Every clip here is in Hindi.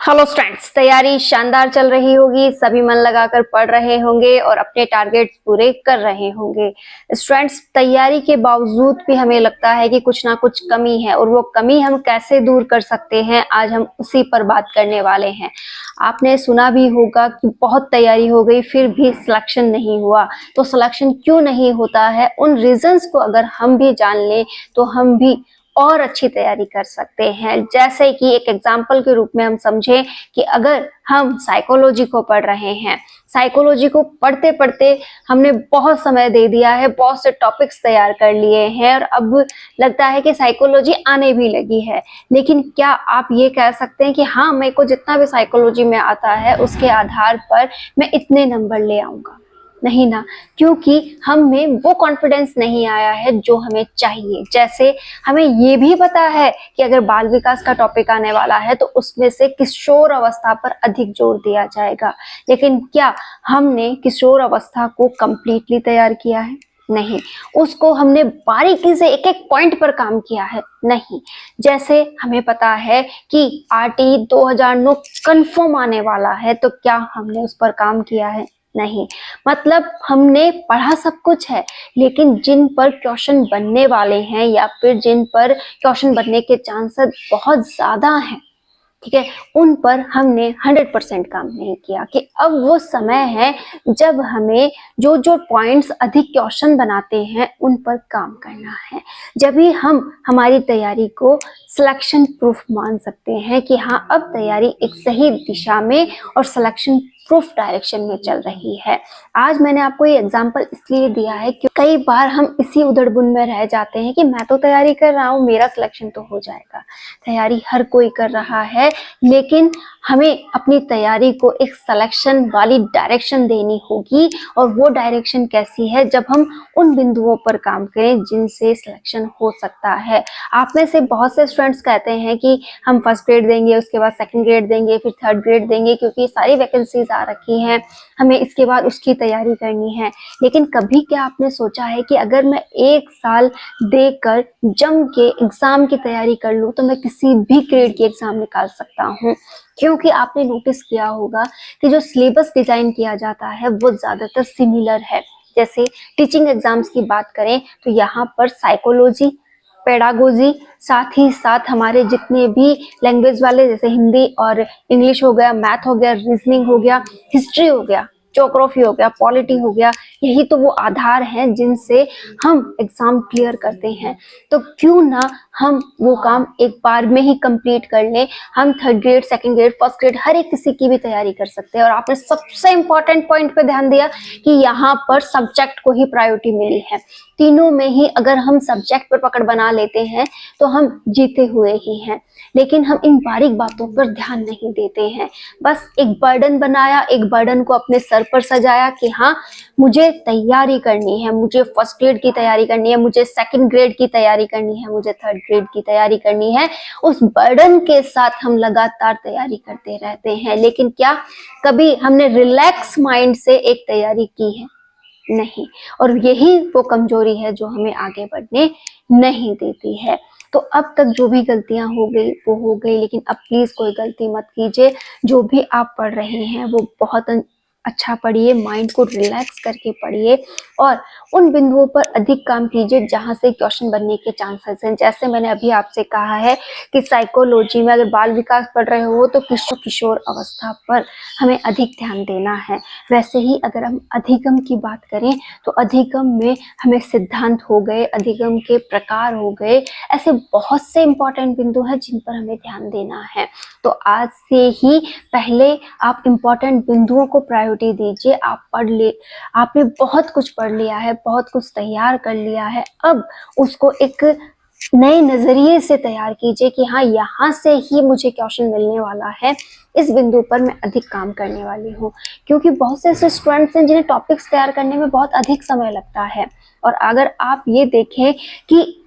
हेलो स्टूडेंट्स, तैयारी शानदार चल रही होगी। सभी मन लगाकर पढ़ रहे होंगे और अपने टारगेट्स पूरे कर रहे होंगे। स्टूडेंट्स, तैयारी के बावजूद भी हमें लगता है कि कुछ ना कुछ कमी है और वो कमी हम कैसे दूर कर सकते हैं, आज हम उसी पर बात करने वाले हैं। आपने सुना भी होगा कि बहुत तैयारी हो गई फिर भी सिलेक्शन नहीं हुआ। तो सिलेक्शन क्यों नहीं होता है, उन रीजंस को अगर हम भी जान लें तो हम भी और अच्छी तैयारी कर सकते हैं। जैसे कि एक एग्जाम्पल के रूप में हम समझें कि अगर हम साइकोलॉजी को पढ़ रहे हैं, साइकोलॉजी को पढ़ते पढ़ते हमने बहुत समय दे दिया है, बहुत से टॉपिक्स तैयार कर लिए हैं और अब लगता है कि साइकोलॉजी आने भी लगी है। लेकिन क्या आप ये कह सकते हैं कि हाँ, मेरे को जितना भी साइकोलॉजी में आता है उसके आधार पर मैं इतने नंबर ले आऊंगा? नहीं ना, क्योंकि हम में वो कॉन्फिडेंस नहीं आया है जो हमें चाहिए। जैसे हमें ये भी पता है कि अगर बाल विकास का टॉपिक आने वाला है तो उसमें से किशोर अवस्था पर अधिक जोर दिया जाएगा, लेकिन क्या हमने किशोर अवस्था को कंप्लीटली तैयार किया है? नहीं। उसको हमने बारीकी से एक एक पॉइंट पर काम किया है? नहीं। जैसे हमें पता है कि आरटी 2009 कंफर्म आने वाला है, तो क्या हमने उस पर काम किया है? नहीं। मतलब हमने पढ़ा सब कुछ है, लेकिन जिन पर क्वेश्चन बनने वाले हैं या फिर जिन पर क्वेश्चन बनने के चांसेस बहुत ज्यादा हैं, ठीक है, उन पर हमने 100% काम नहीं किया। कि अब वो समय है जब हमें जो जो पॉइंट्स अधिक क्वेश्चन बनाते हैं उन पर काम करना है। जब भी हम हमारी तैयारी को सिलेक्शन प्रूफ मान सकते हैं कि हाँ, अब तैयारी एक सही दिशा में और सिलेक्शन प्रूफ डायरेक्शन में चल रही है। आज मैंने आपको ये एग्जांपल इसलिए दिया है कि कई बार हम इसी उधड़बुन में रह जाते हैं कि मैं तो तैयारी कर रहा हूँ, मेरा सिलेक्शन तो हो जाएगा। तैयारी हर कोई कर रहा है, लेकिन हमें अपनी तैयारी को एक सिलेक्शन वाली डायरेक्शन देनी होगी। और वो डायरेक्शन कैसी है? जब हम उन बिंदुओं पर काम करें जिनसे सिलेक्शन हो सकता है। आप में से बहुत से स्टूडेंट्स कहते हैं कि हम फर्स्ट ग्रेड देंगे, उसके बाद सेकंड ग्रेड देंगे, फिर थर्ड ग्रेड देंगे, क्योंकि सारी वैकेंसीज आ रखी हैं, हमें इसके बाद उसकी तैयारी करनी है। लेकिन कभी क्या आपने सोचा है कि अगर मैं एक साल देकर जम के एग्जाम की तैयारी कर लूं तो मैं किसी भी ग्रेड की एग्जाम निकाल सकता हूं? क्योंकि आपने नोटिस किया होगा कि जो सिलेबस डिजाइन किया जाता है वो ज्यादातर सिमिलर है। जैसे टीचिंग एग्जाम्स की बात करें तो यहाँ पर साइकोलॉजी, पेडागोजी, साथ ही साथ हमारे जितने भी लैंग्वेज वाले जैसे हिंदी और इंग्लिश हो गया, मैथ हो गया, रीजनिंग हो गया, हिस्ट्री हो गया, ज्योग्राफी हो गया, पॉलिटी हो गया, यही तो वो आधार हैं जिनसे हम एग्जाम क्लियर करते हैं। तो क्यों ना हम वो काम एक बार में ही कंप्लीट कर लें। हम third grade, second grade, first grade हर एक किसी की भी तैयारी कर सकते हैं। और आपने सबसे इंपॉर्टेंट पॉइंट पे ध्यान दिया कि यहाँ पर सब्जेक्ट को ही प्रायोरिटी मिली है। तीनों में ही अगर हम सब्जेक्ट पर पकड़ बना लेते हैं तो हम जीते हुए ही हैं। लेकिन हम इन बारीक बातों पर ध्यान नहीं देते हैं। बस एक बर्डन बनाया, एक बर्डन को अपने सर पर सजाया कि हाँ, मुझे तैयारी करनी है, मुझे फर्स्ट ग्रेड की तैयारी करनी है, मुझे सेकंड ग्रेड की तैयारी करनी है, मुझे थर्ड ग्रेड की तैयारी करनी है। उस बर्डन के साथ हम लगातार तैयारी करते रहते हैं, लेकिन क्या कभी हमने रिलैक्स माइंड से एक तैयारी की है? नहीं। और यही वो कमजोरी है जो हमें आगे बढ़ने नहीं देती है। तो अब तक जो भी गलतियां हो गई वो हो गई, लेकिन अब प्लीज कोई गलती मत कीजिए। जो भी आप पढ़ रहे हैं वो बहुत अच्छा पढ़िए, माइंड को रिलैक्स करके पढ़िए और उन बिंदुओं पर अधिक काम कीजिए जहां से क्वेश्चन बनने के चांसेस हैं। जैसे मैंने अभी आपसे कहा है कि साइकोलॉजी में अगर बाल विकास पढ़ रहे हो तो किशोर अवस्था पर हमें अधिक ध्यान देना है। वैसे ही अगर हम अधिगम की बात करें तो अधिगम में हमें सिद्धांत हो गए, अधिगम के प्रकार हो गए, ऐसे बहुत से इंपॉर्टेंट बिंदु हैं जिन पर हमें ध्यान देना है। तो आज से ही पहले आप इंपॉर्टेंट बिंदुओं को प्रायोरिटी दीजिए। आप पढ़ ले, आपने बहुत कुछ पढ़ लिया है, बहुत कुछ तैयार कर लिया है, अब उसको एक नए नजरिए से तैयार कीजिए कि हाँ, यहाँ से ही मुझे क्वेश्चन मिलने वाला है, इस बिंदु पर मैं अधिक काम करने वाली हूँ। क्योंकि बहुत से ऐसे स्टूडेंट्स हैं जिन्हें टॉपिक्स तैयार करने में बहुत अधिक समय लगता है, और अगर आप ये देखें कि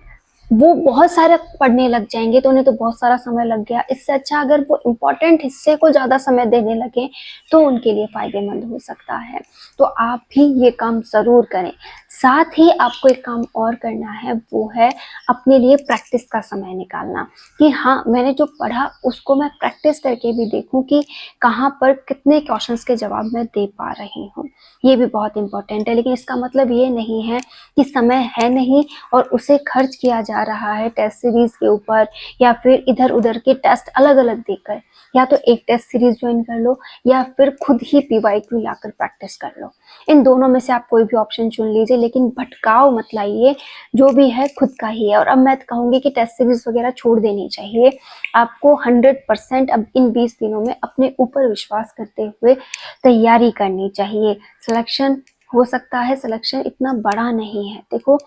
वो बहुत सारे पढ़ने लग जाएंगे तो उन्हें तो बहुत सारा समय लग गया। इससे अच्छा अगर वो इम्पोर्टेंट हिस्से को ज्यादा समय देने लगे तो उनके लिए फायदेमंद हो सकता है। तो आप भी ये काम जरूर करें। साथ ही आपको एक काम और करना है, वो है अपने लिए प्रैक्टिस का समय निकालना कि हाँ, मैंने जो पढ़ा उसको मैं प्रैक्टिस करके भी देखूं कि कहाँ पर कितने क्वेश्चंस के जवाब मैं दे पा रही हूँ। ये भी बहुत इंपॉर्टेंट है, लेकिन इसका मतलब ये नहीं है कि समय है नहीं और उसे खर्च किया जा रहा है टेस्ट सीरीज के ऊपर या फिर इधर उधर के टेस्ट अलग अलग देकर। या तो एक टेस्ट सीरीज ज्वाइन कर लो या फिर खुद ही PYQ लाकर प्रैक्टिस कर लो। इन दोनों में से आप कोई भी ऑप्शन चुन लीजिए, लेकिन भटकाव मत लाइए, जो भी है खुद का ही है। और अब मैं कहूंगी कि टेस्ट सीरीज वगैरह छोड़ देनी चाहिए। आपको 100% अब इन 20 दिनों में अपने ऊपर विश्वास करते हुए तैयारी करनी चाहिए। सिलेक्शन हो सकता है, सिलेक्शन इतना बड़ा नहीं है। देखो,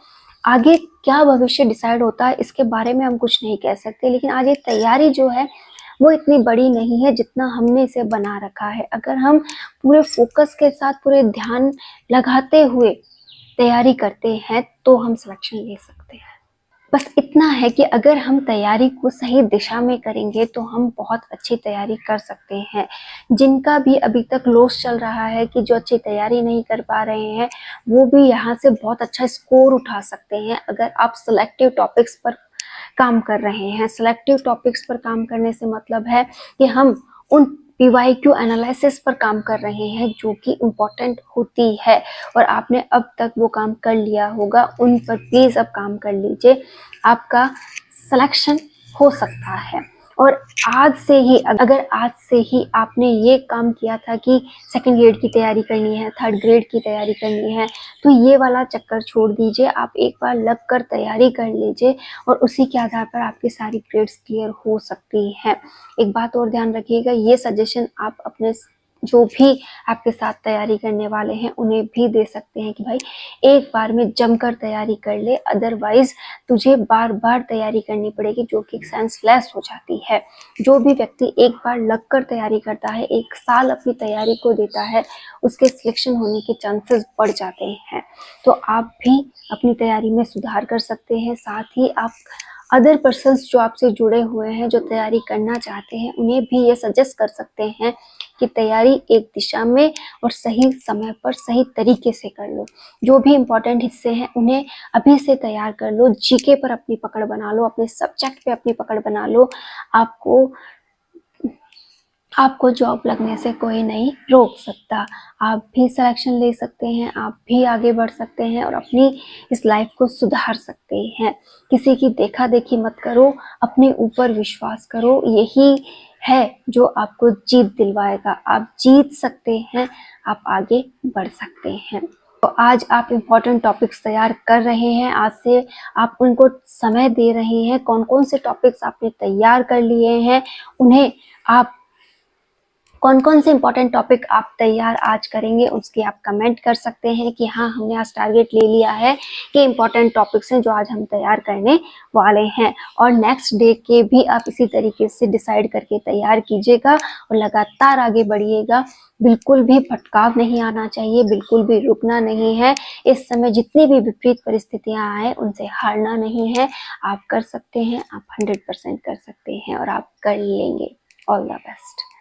आगे क्या भविष्य डिसाइड होता है इसके बारे में हम कुछ नहीं कह सकते, लेकिन आज ये तैयारी जो है वो इतनी बड़ी नहीं है जितना हमने इसे बना रखा है। अगर हम पूरे फोकस के साथ, पूरे ध्यान लगाते हुए तैयारी करते हैं तो हम सिलेक्शन ले सकते हैं। बस इतना है कि अगर हम तैयारी को सही दिशा में करेंगे तो हम बहुत अच्छी तैयारी कर सकते हैं। जिनका भी अभी तक लॉस चल रहा है कि जो अच्छी तैयारी नहीं कर पा रहे हैं, वो भी यहाँ से बहुत अच्छा स्कोर उठा सकते हैं अगर आप सिलेक्टिव टॉपिक्स पर काम कर रहे हैं। सिलेक्टिव टॉपिक्स पर काम करने से मतलब है कि हम उन PYQ एनालिसिस पर काम कर रहे हैं जो कि इम्पोर्टेंट होती है, और आपने अब तक वो काम कर लिया होगा। उन पर प्लीज अब काम कर लीजिए, आपका सिलेक्शन हो सकता है। और आज से ही, अगर आज से ही आपने ये काम किया था कि सेकंड ग्रेड की तैयारी करनी है, थर्ड ग्रेड की तैयारी करनी है, तो ये वाला चक्कर छोड़ दीजिए। आप एक बार लग कर तैयारी कर लीजिए और उसी के आधार पर आपकी सारी ग्रेड्स क्लियर हो सकती हैं। एक बात और ध्यान रखिएगा, ये सजेशन आप अपने जो भी आपके साथ तैयारी करने वाले हैं उन्हें भी दे सकते हैं कि भाई एक बार में जमकर तैयारी कर ले, अदरवाइज तुझे बार बार तैयारी करनी पड़ेगी, जो कि सेंसलेस हो जाती है। जो भी व्यक्ति एक बार लगकर तैयारी करता है, एक साल अपनी तैयारी को देता है, उसके सिलेक्शन होने के चांसेस बढ़ जाते हैं। तो आप भी अपनी तैयारी में सुधार कर सकते हैं। साथ ही आप अदर पर्सन्स जो आपसे जुड़े हुए हैं, जो तैयारी करना चाहते हैं, उन्हें भी ये सजेस्ट कर सकते हैं कि तैयारी एक दिशा में और सही समय पर सही तरीके से कर लो। जो भी इम्पोर्टेंट हिस्से हैं उन्हें अभी से तैयार कर लो। GK पर अपनी पकड़ बना लो, अपने सब्जेक्ट पे अपनी पकड़ बना लो। आपको जॉब लगने से कोई नहीं रोक सकता। आप भी सिलेक्शन ले सकते हैं, आप भी आगे बढ़ सकते हैं और अपनी इस लाइफ को सुधार सकते हैं। किसी की देखा देखी मत करो, अपने ऊपर विश्वास करो। यही है जो आपको जीत दिलवाएगा। आप जीत सकते हैं, आप आगे बढ़ सकते हैं। तो आज आप इम्पोर्टेंट टॉपिक्स तैयार कर रहे हैं, आज से आप उनको समय दे रहे हैं। कौन कौन से टॉपिक्स आपने तैयार कर लिए हैं, उन्हें आप कौन कौन से इंपॉर्टेंट टॉपिक आप तैयार आज करेंगे, उसकी आप कमेंट कर सकते हैं कि हाँ, हमने आज टारगेट ले लिया है कि इंपॉर्टेंट टॉपिक्स हैं जो आज हम तैयार करने वाले हैं। और नेक्स्ट डे के भी आप इसी तरीके से डिसाइड करके तैयार कीजिएगा और लगातार आगे बढ़िएगा। बिल्कुल भी भटकाव नहीं आना चाहिए, बिल्कुल भी रुकना नहीं है। इस समय जितनी भी विपरीत परिस्थितियां आए उनसे हारना नहीं है। आप कर सकते हैं, आप 100% कर सकते हैं और आप कर लेंगे। All the best.